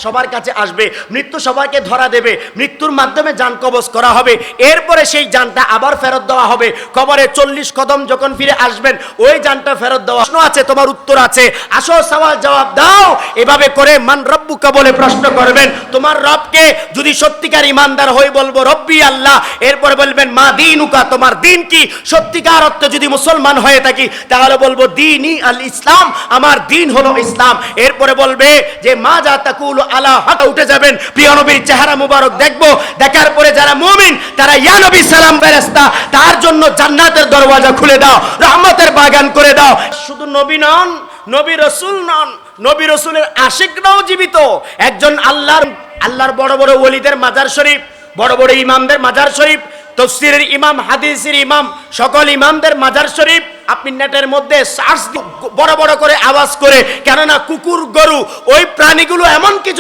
সবার কাছে আসবে, মৃত্যু সবাইকে ধরা দেবে, মৃত্যুর মাধ্যমে জান কবজ করা হবে, এরপরে সেই জানটা আবার ফেরত দেওয়া হবে। কবরে 40 কদম যখন ফিরে আসবেন ওই জানটা ফেরত দেওয়া। প্রশ্ন আছে, তোমার উত্তর আছে, আসো সওয়াল জবাব দাও। এভাবে করে মান রব্বুকা বলে প্রশ্ন করবেন তোমার রবকে। যদি সত্যিকার ইমানদার হই বলবো রব্বি আল্লাহ। এরপরে বলবেন মা দীনুকা, তোমার দিন কি? সত্যিকার অর্থে যদি মুসলমান হয়ে থাকি তাহলে বলবো দীনি আল ইসলাম, আমার দিন হলো ইসলাম। এরপরে বলবে যে মা যা তাকুলু আলা হক, উঠে যাবেন, প্রিয় নবীর চেহারা মুবারক দেখবো। দেখার পরে যারা মুমিন তারা ইয়া নবী সালাম ফেরেশতা, তার জন্য জান্নাতের দরওয়াজা খুলে দাও, রহমতের বাগান করে দাও। শুধু নবী নন, নবী রাসূল নন, নবী রাসূলের আশিকরাও জীবিত। একজন আল্লাহর বড় বড় ওলিদের মাজার শরীফ, বড় বড় ইমামদের মাজার শরীফ, তাফসীরের ইমাম, হাদিসের ইমাম, সকল ইমামদের মাজার শরীফ আপনি নেটের মধ্যে সার্চ বড় বড় করে আওয়াজ করে, কেননা কুকুর গরু ওই প্রাণীগুলো এমন কিছু